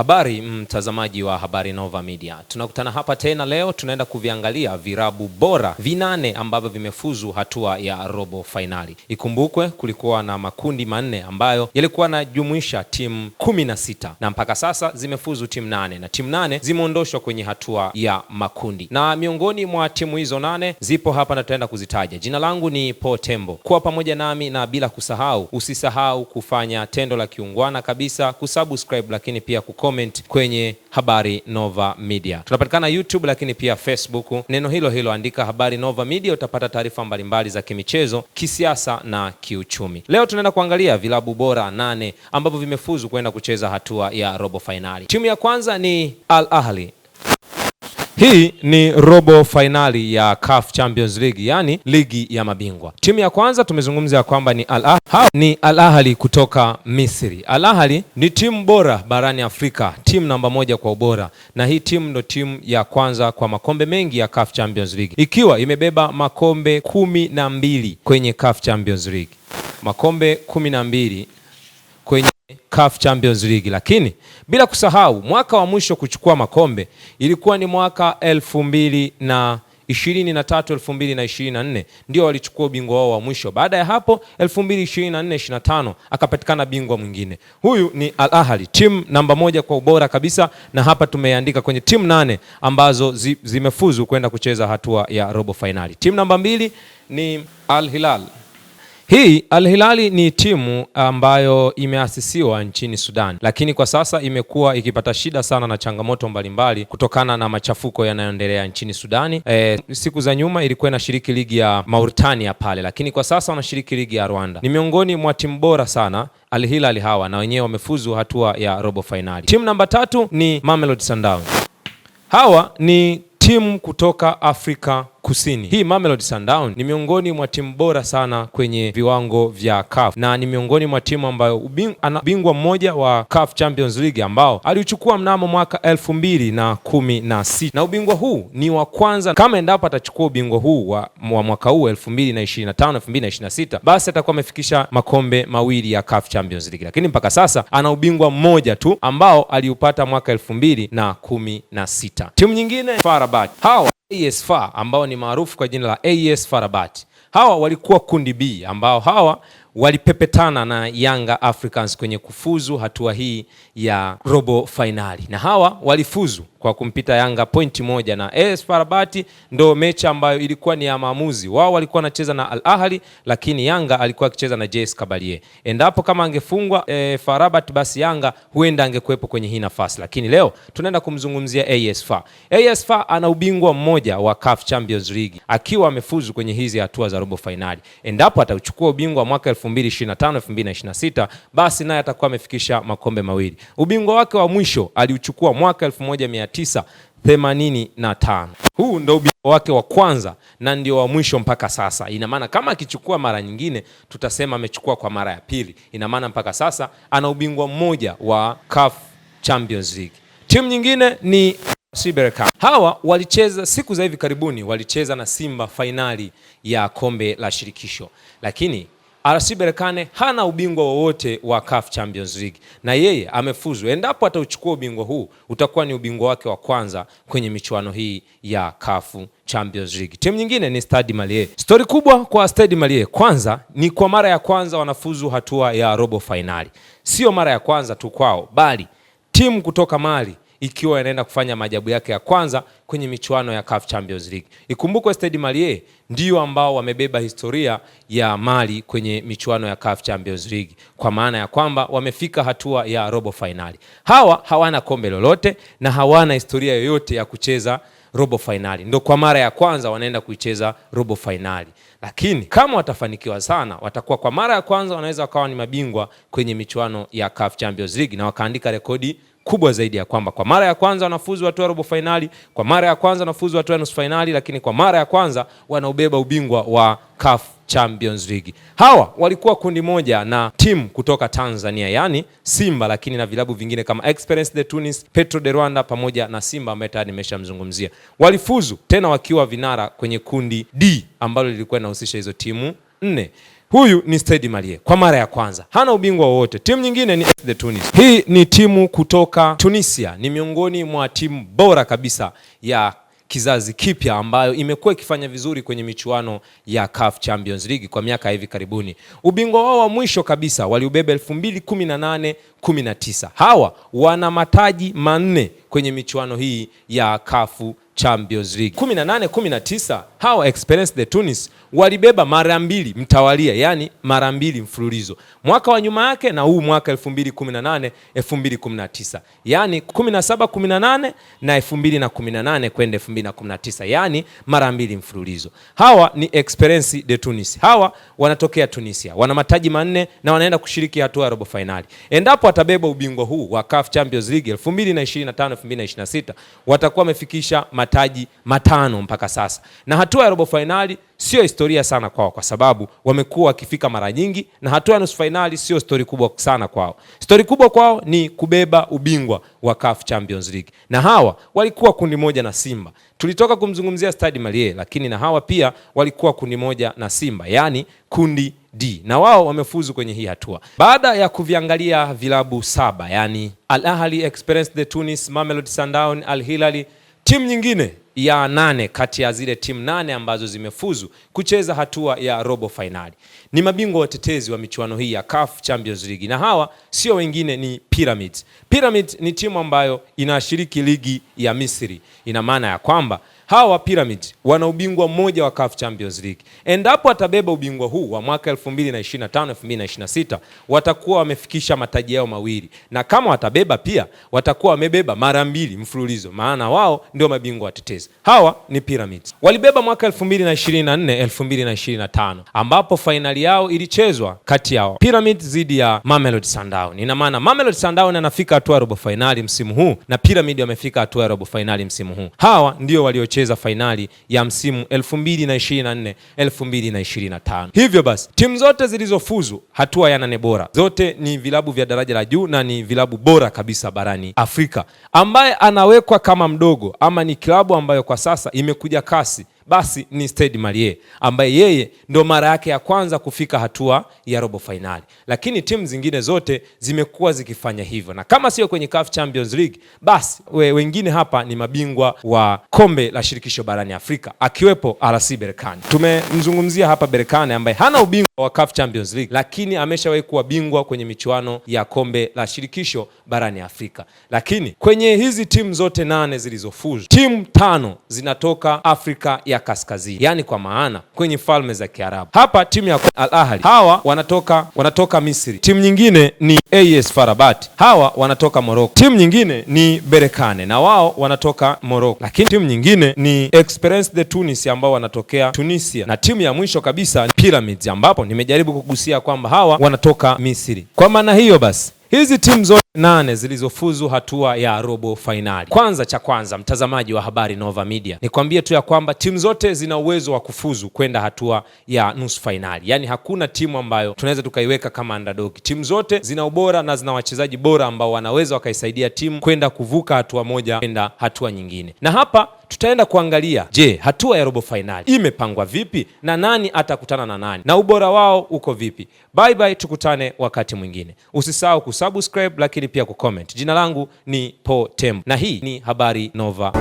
Habari mtazamaji wa Habari Nova Media. Tunakutana hapa tena leo, tunaenda kuviangalia virabu bora vinane ambavyo vimefuzu hatua ya robo finali. Ikumbukwe kulikuwa na makundi manne ambayo yalikuwa yanajumuisha timu 16 na mpaka sasa zimefuzu timu 8 na timu 8 zimeondoshwa kwenye hatua ya makundi. Na miongoni mwa timu hizo 8 zipo hapa na tutaenda kuzitaja. Jina langu ni Paul Tembo. Kuwa pamoja nami na bila kusahau, usisahau kufanya tendo la kiungwana kabisa, kusubscribe lakini pia comment kwenye Habari Nova Media. Tunapatikana YouTube lakini pia Facebook. Neno hilo hilo andika Habari Nova Media, utapata taarifa mbalimbali za kimichezo, kisiasa na kiuchumi. Leo tunaenda kuangalia vilabu bora 8 ambavyo vimefuzu kwenda kucheza hatua ya robo finali. Timu ya kwanza ni Al Ahly. Hii ni robo finali ya CAF Champions League, yani ligi ya mabingwa. Timu ya kwanza tumezungumzia kwamba ni Al Ahly. Ni Al Ahly kutoka Misri. Al Ahly ni timu bora barani Afrika, timu namba 1 kwa ubora, na hii timu ndo timu ya kwanza kwa makombe mengi ya CAF Champions League, ikiwa imebeba makombe 12 kwenye CAF Champions League. Makombe 12 kwenye CAF Champions League. Lakini bila kusahau mwaka wa mwisho kuchukua makombe ilikuwa ni mwaka 2023 2024, ndio walichukua ubingwa wao wa mwisho. Baada ya hapo 2024-25 akapatikana bingwa mwingine. Huyu ni Al Ahly, timu namba 1 kwa ubora kabisa, na hapa tumeandika kwenye timu 8 ambazo zimefuzu kwenda kucheza hatua ya robo finali. Timu namba 2 ni Al Hilal. Hii Al Hilal ni timu ambayo imeasisiwa nchini Sudan, lakini kwa sasa imekuwa ikipata shida sana na changamoto mbalimbali kutokana na machafuko yanayoendelea nchini Sudani. Siku za nyuma ilikuwa inashiriki ligi ya Mauritania pale, lakini kwa sasa wanashiriki ligi ya Rwanda. Ni miongoni mwa timu bora sana Al Hilal hawa, na wenyewe wamefuzu hatua ya robo finali. Timu namba 3 ni Mamelodi Sundowns. Hawa ni timu kutoka Afrika Kusini. Hii Mamelodi Sundowns ni miongoni mwa timu bora sana kwenye viwango vya CAF, na ni miongoni mwa timu ambayo ana bingwa mmoja wa CAF Champions League ambao aliuchukua mnamo mwaka 2016, na ubingwa huu ni wa kwanza. Kama endapo atachukua ubingwa huu wa mwaka huu 2025 2026, basi atakuwa amefikisha makombe mawili ya CAF Champions League, lakini mpaka sasa ana ubingwa mmoja tu ambao aliupata mwaka 2016. Timu nyingine FAR Rabat. Hawa AS FAR ambao ni maarufu kwa jina la AS FAR Rabat. Hawa walikuwa kundi B ambao hawa walipepetana na Yanga Africans kwenye kufuzu hatua hii ya robo finali, na hawa walifuzu kwa kumpita Yanga pointi 1, na AS FAR Rabat ndo mechi ambayo ilikuwa ni ya maamuzi. Wao walikuwa wanacheza na Al Ahly, lakini Yanga alikuwa akicheza na JS Kabylie. Endapo kama angefungwa FAR Rabat, basi Yanga huenda angekuepo kwenye hii nafasi, lakini leo tunaenda kumzungumzia AS FAR. AS FAR ana ubingwa mmoja wa CAF Champions League akiwa amefuzu kwenye hizi hatua za robo finali. Endapo atachukua ubingwa mwaka 2025 2026, basi naye atakuwa amefikisha makombe mawili. Ubingwa wake wa mwisho aliuchukua mwaka 1985. Huu ndio ubingwa wake wa kwanza na ndio wa mwisho mpaka sasa. Ina maana kama akichukua mara nyingine tutasema amechukua kwa mara ya pili. Ina maana mpaka sasa ana ubingwa mmoja wa CAF Champions League. Timu nyingine ni RS Berkane. Hawa walicheza siku za hivi karibuni, walicheza na Simba finali ya kombe la shirikisho, lakini RS Berkane hana ubingwa wowote wa CAF Champions League, na yeye amefuzu. Endapo atauchukua ubingwa huu utakuwa ni ubingwa wake wa kwanza kwenye michuano hii ya CAF Champions League. Timu nyingine ni Stade Malien. Story kubwa kwa Stade Malien, kwanza ni kwa mara ya kwanza wanafuzu hatua ya robo finali. Sio mara ya kwanza tu kwao, bali timu kutoka Mali ikiwa inaenda kufanya maajabu yake ya kwanza kwenye michuano ya CAF Champions League. Ikumbukwe Stade Malien ndio ambao wamebeba historia ya Mali kwenye michuano ya CAF Champions League, kwa maana ya kwamba wamefika hatua ya robo finali. Hawa hawana kombe lolote na hawana historia yoyote ya kucheza robo finali. Ndio kwa mara ya kwanza wanaenda kuicheza robo finali. Lakini kama watafanikiwa sana, watakuwa kwa mara ya kwanza wanaweza wakawa ni mabingwa kwenye michuano ya CAF Champions League, na wakaandika rekodi kubwa zaidi ya kwamba kwa mara ya kwanza wanafuzu hatua ya robo finali, kwa mara ya kwanza wanafuzu hatua ya nusu finali, lakini kwa mara ya kwanza wanaubeba ubingwa wa CAF Champions League. Hawa walikuwa kundi moja na timu kutoka Tanzania, yani Simba, lakini na vilabu vingine kama Esperance de Tunis, Petro de Rwanda pamoja na Simba ambaye tayari nimeshamzungumzia. Walifuzu tena wakiwa vinara kwenye kundi D ambalo lilikuwa linahusisha hizo timu 4. Huyu ni Stade Malien kwa mara ya kwanza, hana ubingwa wowote. Timu nyingine ni AS Tunis. Hii ni timu kutoka Tunisia, ni miongoni mwa timu bora kabisa ya kizazi kipya ambayo imekuwa ikifanya vizuri kwenye michuano ya CAF Champions League kwa miaka hivi karibuni. Ubingwa wao wa mwisho kabisa waliubeba 2018-19. Hawa wana mataji manne kwenye michuano hii ya CAF Champions League. 18-19 hawa Esperance de Tunis walibeba mara mbili mtawalia, yani mara mbili mfululizo. Mwaka wa nyuma yake na huu mwaka 2018-2019. Yani 17-18 na 2018 kwenda 2019, yani mara mbili mfululizo. Hawa ni Esperance de Tunis. Hawa wanatokea Tunisia. Wana mataji manne na wanaenda kushiriki hatua ya robo finali. Endapo watabeba ubingwa huu wa CAF Champions League 2025-2026, watakuwa wamefikisha mataji matano mpaka sasa. Na hatua ya robo finali sio historia sana kwao kwa sababu wamekuwa wakifika mara nyingi, na hatua ya nusu finali sio story kubwa sana kwao. Story kubwa kwao ni kubeba ubingwa wa CAF Champions League. Na hawa walikuwa kundi moja na Simba. Tulitoka kumzungumzia Stade Malien, lakini na hawa pia walikuwa kundi moja na Simba, yani kundi D, na wao wamefuzu kwenye hii hatua baada ya kuviangalia vilabu saba, yani Al Ahly, Esperance de Tunis, Mamelodi Sundowns, Al Hilal, timu nyingine ya 8 kati ya zile timu 8 ambazo zimefuzu kucheza hatua ya robo finali. Ni mabingwa watetezi wa michuano hii ya CAF Champions League, na hawa sio wengine ni Pyramids. Pyramids ni timu ambayo inashiriki ligi ya Misri. Ina maana ya kwamba hawa Pyramids wana ubingwa mmoja wa CAF Champions League. Endapo watabeba ubingwa huu wa mwaka 2025-2026, watakuwa wamefikisha mataji yao mawili, na kama watabeba pia watakuwa wamebeba mara mbili mfululizo, maana wao ndio mabingwa watetezi. Hawa ni Pyramids. Walibeba mwaka 2024-2025 ambapo finali yao ilichezwa kati yao Pyramids dhidi ya Mamelodi Sundowns. Ina maana Mamelodi Sundowns anafika hatua ya robo finali msimu huu na Pyramids wamefika hatua ya robo finali msimu huu. Hawa ndio waliocheza finali ya msimu 2024-2025. Hivyo basi timu zote zilizofuzu hatua ya 8 bora zote ni vilabu vya daraja la juu na ni vilabu bora kabisa barani Afrika. Ambaye anawekwa kama mdogo ama ni klabu ambayo kwa sasa imekuja kasi, basi ni Stade Malien, ambaye yeye ndo mara yake ya kwanza kufika hatua ya robo finali. Lakini timu zingine zote zimekuwa zikifanya hivyo, na kama sio kwenye CAF Champions League, basi wengine hapa ni mabingwa wa kombe la shirikisho barani Afrika, akiwepo RS Berkane. Tumemzungumzia hapa Berkane ambaye hana ubingwa wa CAF Champions League, lakini ameshawahi kuwa bingwa kwenye michuano ya kombe la shirikisho barani Afrika. Lakini kwenye hizi timu zote 8 zilizofuzu, timu 5 zinatoka Afrika ya Kaskazini, yani kwa maana kwenye falme za Kiarabu. Hapa timu ya Al Ahly, hawa wanatoka Misri. Timu nyingine ni AS FAR Rabat, hawa wanatoka Morocco. Timu nyingine ni Berkane na wao wanatoka Morocco. Lakini timu nyingine ni Esperance de Tunis ambao wanatokea Tunisia, na timu ya mwisho kabisa ni Pyramids ambapo nimejaribu kugusia kwamba hawa wanatoka Misri. Kwa maana hiyo basi hizi timu zote 8 zilizofuzu hatua ya robo finali. Cha kwanza mtazamaji wa Habari Nova Media, nikwambie tu ya kwamba timu zote zina uwezo wa kufuzu kwenda hatua ya nusu finali. Yani hakuna timu ambayo tunaweza tukaiweka kama underdog. Timu zote zina ubora na zina wachezaji bora ambao wanaweza wakaisaidia timu kwenda kuvuka hatua moja kwenda hatua nyingine. Na hapa tutaenda kuangalia, je, hatua ya robo finali imepangwa vipi na nani atakutana na nani na ubora wao uko vipi? Bye bye, tukutane wakati mwingine. Usisahau kusubscribe lakini pia kucomment. Jina langu ni Po Tembo na hii ni Habari Nova.